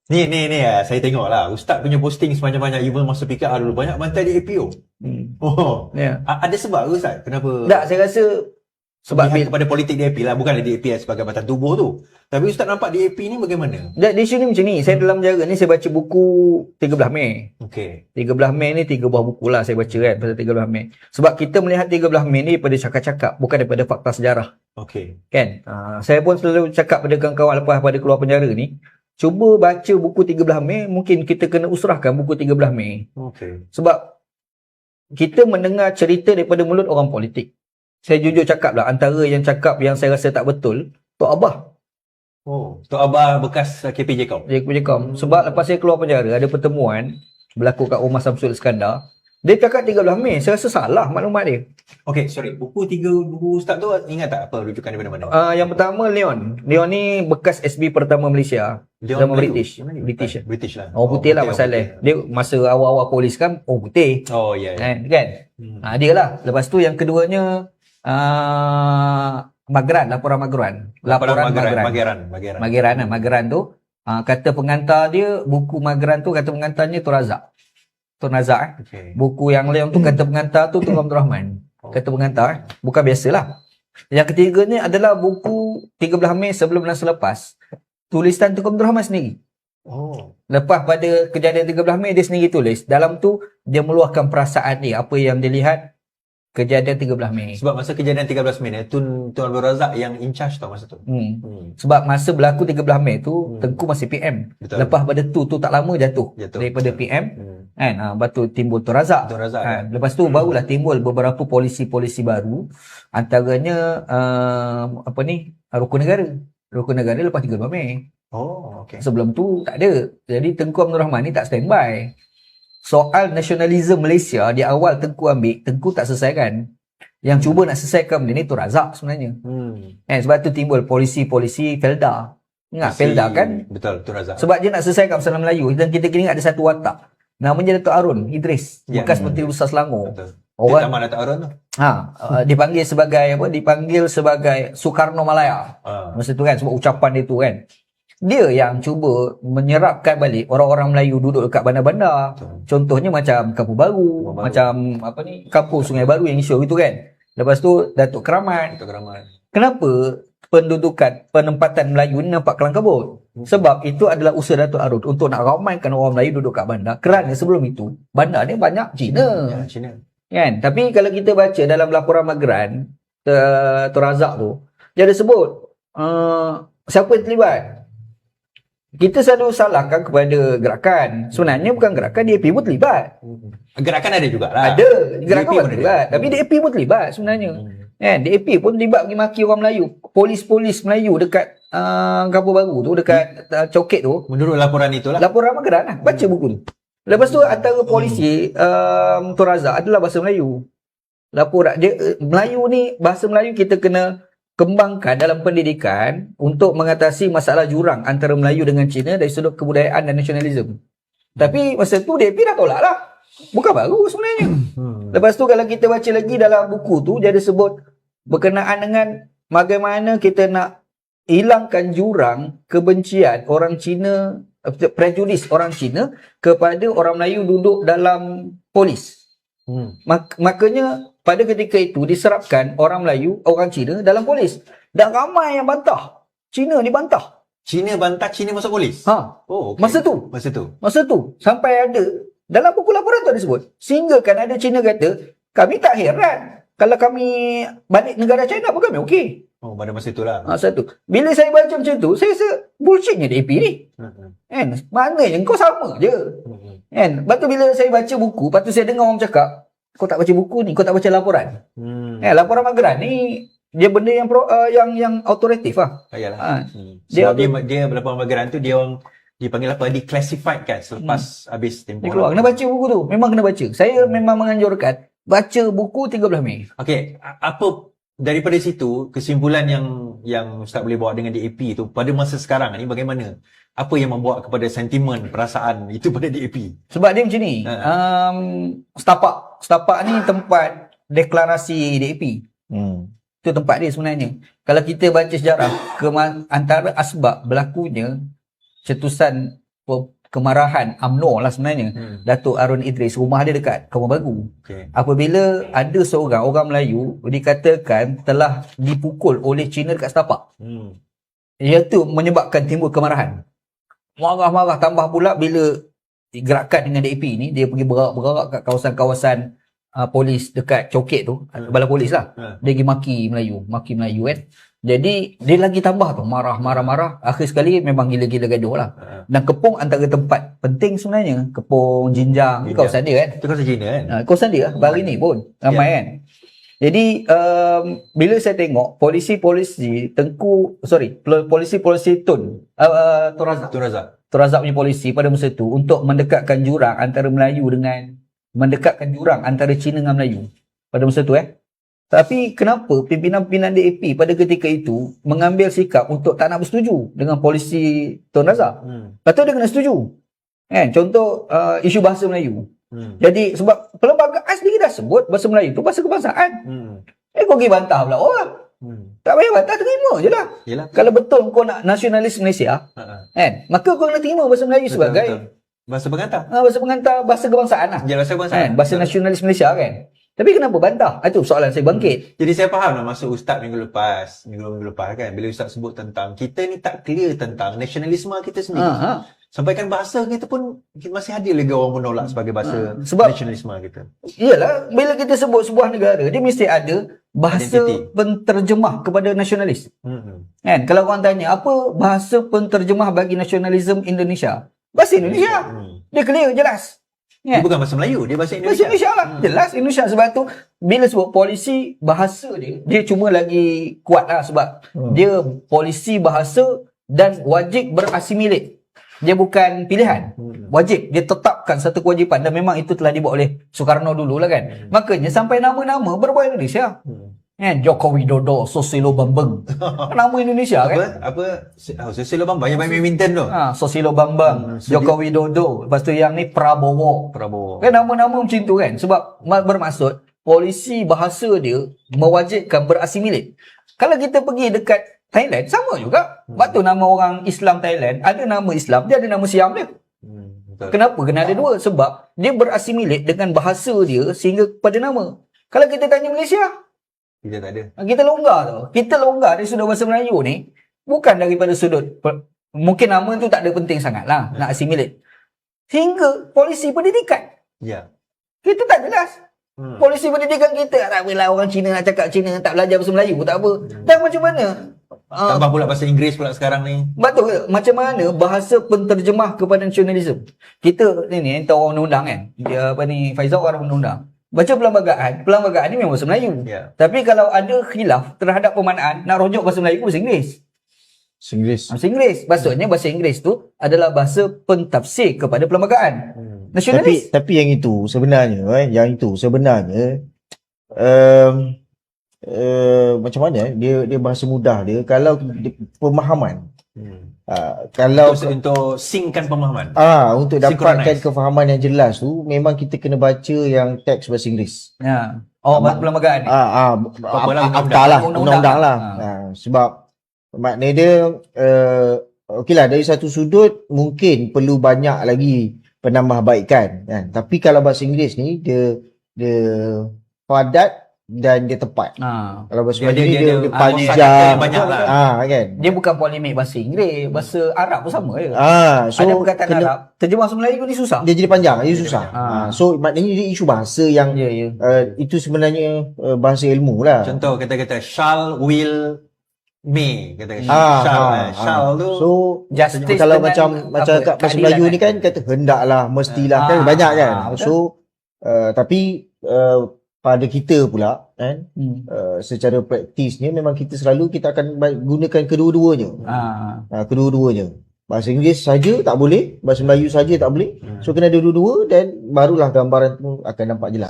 Ni saya tengok lah Ustaz punya posting sepanjang-panjang even masa PKR dulu banyak bantai DAP tu. Oh. Ya. Ada sebab ke Ustaz? Kenapa? Tak, saya rasa sebab Sebab kepada politik DAP lah, bukan DAP sebagai batang tubuh tu. Tapi Ustaz nampak DAP ni bagaimana? di sini macam ni. Saya dalam penjara ni saya baca buku 13 Mei. Okey. 13 Mei ni 3 buah buku lah saya baca kan pasal 13 Mei. Sebab kita melihat 13 Mei ni daripada cakap-cakap, bukan daripada fakta sejarah. Okey. Kan? Saya pun selalu cakap pada kawan-kawan lepas pada keluar penjara ni, cuba baca buku 13 Mei, mungkin kita kena usrahkan buku 13 Mei. Okey. Sebab kita mendengar cerita daripada mulut orang politik. Saya jujur cakap lah, antara yang cakap yang saya rasa tak betul, Tok Abah. Oh, Tok Abah bekas KPJ kau? Sebab lepas saya keluar penjara, ada pertemuan berlaku kat rumah Samsul Iskandar. Dia cakap 13 Mei, saya rasa salah maklumat dia. Okey, sorry. Buku Ustaz tu ingat tak apa rujukan daripada mana? Yang pertama Leon. Leon ni bekas SB pertama Malaysia. Zaman British. British lah. Oh, putih lah masalah. Dia masa awal-awal polis kan, putih. Oh, ya. Yeah. Kan? Dia lah. Lepas tu yang keduanya laporan Mageran tu kata pengantar dia, buku Mageran tu kata pengantarnya Tun Razak. Okay. Buku yang Leon tu kata pengantar tu Tun Abdul Rahman. Kata pengantar, bukan biasalah. Yang ketiganya adalah buku 13 Mei sebelum dan selepas, tulisan Tun Abdul Rahman sendiri. Oh. Lepas pada kejadian 13 Mei dia sendiri tulis. Dalam tu dia meluahkan perasaan dia, apa yang dia lihat kejadian 13 Mei. Sebab masa kejadian 13 Mei ni Tun Abdul Razak yang in charge tau masa tu. Sebab masa berlaku 13 Mei tu Tengku masih PM. Betul. Lepas pada tu tak lama jatuh. Daripada PM kan. Lepas tu timbul Tun Razak. Kan? Lepas tu barulah timbul beberapa polisi-polisi baru, antaranya Rukun Negara lepas 13 Mei. Oh, okey. Sebelum tu tak ada. Jadi Tengku Abdul Rahman ni tak standby. Soal nasionalisme Malaysia di awal Tengku ambil, Tengku tak selesaikan. Yang cuba nak selesaikan benda ni Tun Razak sebenarnya. Sebab tu timbul polisi-polisi Felda. Ingat Felda kan? Betul, Tun Razak. Sebab dia nak selesaikan masalah Melayu dan kita kena ingat ada satu watak. Namanya Datuk Harun Idris, bekas Menteri Besar Selangor. Betul. Orang nama Datuk Harun tu. dipanggil sebagai Soekarno Malaya. Masa tu kan, sebab ucapan dia tu kan. Dia yang cuba menyerapkan balik orang-orang Melayu duduk dekat bandar-bandar. Contohnya macam Kampung Baru, macam Kampung Sungai Baru yang isu itu kan. Lepas tu Datuk Keramat. Kenapa penempatan Melayu ni nampak kelang kabut? Sebab itu adalah usaha Datuk Harun untuk nak ramaikan orang Melayu duduk kat bandar. Kerana sebelum itu bandar ni banyak Cina. Kan? Tapi kalau kita baca dalam laporan Mageran Tun Razak tu, dia ada sebut siapa yang terlibat. Kita selalu salahkan kepada gerakan. Sebenarnya bukan gerakan, DAP pun terlibat. Gerakan ada juga lah. Ada, gerakan pun terlibat. Tapi DAP pun terlibat sebenarnya. DAP pun terlibat pergi maki orang Melayu. Polis-polis Melayu dekat Kampung Baru tu, dekat Coket tu. Menurut laporan itulah. Laporan Mageran lah. Baca buku tu. Lepas tu antara polisi Tun Razak adalah bahasa Melayu. Laporan dia Melayu ni, bahasa Melayu kita kena kembangkan dalam pendidikan untuk mengatasi masalah jurang antara Melayu dengan Cina dari sudut kebudayaan dan nasionalisme. Tapi masa tu DAP dah tolak lah. Bukan baru sebenarnya. Lepas tu kalau kita baca lagi dalam buku tu, dia ada sebut berkenaan dengan bagaimana kita nak hilangkan jurang kebencian orang Cina, prejudis orang Cina kepada orang Melayu duduk dalam polis. Makanya pada ketika itu diserapkan orang Melayu, orang Cina dalam polis. Dan ramai yang bantah. Cina ni bantah. Cina bantah Cina masuk polis? Oh, okay. Masa tu. Sampai ada. Dalam buku laporan tu ada sebut. Sehingga kan ada Cina kata, kami tak heran. Kalau kami balik negara China pun kami okey. Oh, pada masa itulah. Satu. Bila saya baca macam tu, saya rasa bullshitnya DAP ni. Kan? Maknanya kau sama je. Kan? Lepas tu bila saya baca buku, lepas tu saya dengar orang cakap, kau tak baca buku ni, kau tak baca laporan. Laporan Mageran ni dia benda yang autoritatif lah. Ayalah. Sebab dia laporan Mageran tu dia orang dipanggil apa? Declassified kan selepas habis tempoh. Dia keluar. Kena baca buku tu. Memang kena baca. Saya memang menganjurkan baca buku 13 Mei. Okey, apa daripada situ kesimpulan yang Ustaz boleh bawa dengan DAP tu pada masa sekarang ni bagaimana? Apa yang membawa kepada sentimen, perasaan itu pada DAP? Sebab dia macam ni. Setapak ni tempat deklarasi DAP. Itu tempat dia sebenarnya. Kalau kita baca sejarah, antara asbab berlakunya cetusan kemarahan UMNO lah sebenarnya. Datuk Harun Idris, rumah dia dekat Kampung Bagu. Okay. Apabila ada seorang orang Melayu dikatakan telah dipukul oleh Cina dekat setapak. Iaitu menyebabkan timbul kemarahan. Marah-marah, tambah pula bila gerakan dengan DAP ni, dia pergi bergerak kat kawasan-kawasan polis dekat Coket tu, balai polis lah. Dia pergi maki Melayu kan. Jadi dia lagi tambah tu, marah. Akhir sekali memang gila-gila gaduh lah. Dan Kepong antara tempat penting sebenarnya. Kepong, Jinjang, kawasan dia kan. Itu kawasan Cina kan? Kawasan dia hari ni pun ramai kan. Jadi bila saya tengok polisi Tun Razak punya polisi pada masa tu untuk mendekatkan jurang antara Cina dengan Melayu pada masa tu Tapi kenapa pimpinan-pimpinan DAP pada ketika itu mengambil sikap untuk tak nak bersetuju dengan polisi Tun Razak? Kata dia kena setuju. Kan? Contoh isu bahasa Melayu. Jadi sebab perlembagaan sendiri dah sebut bahasa Melayu tu bahasa kebangsaan. Kau pergi bantah pula orang. Tak payah bantah, terima je lah. Yelah. Kalau betul kau nak nasionalis Malaysia, kan? Maka kau kena terima bahasa Melayu sebagai bahasa pengantar. Bahasa pengantar, bahasa kebangsaan lah. Bahasa kebangsaan. Bahasa nasionalis Malaysia kan. Tapi kenapa bantah? Itu soalan saya bangkit. Jadi saya faham lah maksud Ustaz minggu lepas kan. Bila Ustaz sebut tentang kita ni tak clear tentang nasionalisme kita sendiri. Sampaikan bahasa kita pun masih ada lagi orang menolak sebagai bahasa nasionalisme kita. Iyalah, bila kita sebut sebuah negara, dia mesti ada bahasa penterjemah kepada nasionalis. Kan? Kalau orang tanya, apa bahasa penterjemah bagi nasionalisme Indonesia? Bahasa Indonesia. Dia clear, jelas. Dia bukan bahasa Melayu, dia bahasa Indonesia. Bahasa Indonesia lah. Jelas Indonesia. Sebab tu bila sebut polisi bahasa dia cuma lagi kuat lah sebab dia polisi bahasa dan wajib berasimilate. Dia bukan pilihan. Wajib. Dia tetapkan satu kewajipan dan memang itu telah dibuat oleh Soekarno dulu lah kan. Makanya sampai nama-nama berbahasa Indonesia. Joko Widodo, Susilo Bambang. Nama Indonesia kan. Susilo Bambang yang main badminton tu. Susilo Bambang, Joko Widodo. Lepas tu yang ni Prabowo. Kan nama-nama macam tu kan. Sebab bermaksud polisi bahasa dia mewajibkan berasimilate. Kalau kita pergi dekat Thailand, sama juga. Sebab tu nama orang Islam Thailand, ada nama Islam, dia ada nama Siam dia. Kenapa kena ada dua? Sebab dia berasimilate dengan bahasa dia sehingga pada nama. Kalau kita tanya Malaysia, kita tak ada. Kita longgar tu. Kita longgar dari sudut bahasa Melayu ni, bukan daripada sudut, mungkin nama tu tak ada penting sangat lah, nak assimilate. Hingga polisi pendidikan. Kita tak jelas. Polisi pendidikan kita, tak apalah orang Cina nak cakap Cina, tak belajar bahasa Melayu, tak apa. Dan macam mana? Tambah pula bahasa Inggeris pula sekarang ni. Betul. Macam mana bahasa penterjemah kepada nasionalisme? Kita ni orang undang-undang kan. Dia Faizal orang undang-undang. Baca perlembagaan ni memang bahasa Melayu. Tapi kalau ada khilaf terhadap pemaknaan, nak rujuk bahasa Melayu bahasa Inggeris. Bahasa Inggeris. Maksudnya bahasa Inggeris tu adalah bahasa pentafsir kepada perlembagaan. Nasionalis. Tapi yang itu sebenarnya macam mana dia bahasa mudah dia kalau pemahaman. Kalau untuk synckan pemahaman. Untuk dapatkan kefahaman yang jelas tu memang kita kena baca yang teks bahasa Inggeris. Perlembagaan ni. Undang-undang lah. Sebab maknanya dia okeylah dari satu sudut mungkin perlu banyak lagi penambahbaikan kan. Tapi kalau bahasa Inggeris ni dia padat dan dia tepat. Kalau bahasa Melayu dia panjang banyaklah. Kan. Dia bukan polemik bahasa Inggeris, bahasa Arab pun sama je. So ada perkataan Arab, terjemah bahasa Melayu ni susah. Dia jadi panjang, dia susah. So maknanya dia isu bahasa yang itu sebenarnya bahasa ilmu lah. Contoh kata-kata shall, will, may, kata shall tu. So justice kalau macam kat bahasa Melayu ni kan kata hendaklah, mestilah kan banyak kan. So tapi pada kita pula kan secara praktisnya memang kita akan gunakan kedua-duanya. Kedua-duanya. Bahasa Inggeris saja tak boleh, bahasa Melayu saja tak boleh. So kena ada dua-dua dan barulah gambaran tu akan nampak jelas.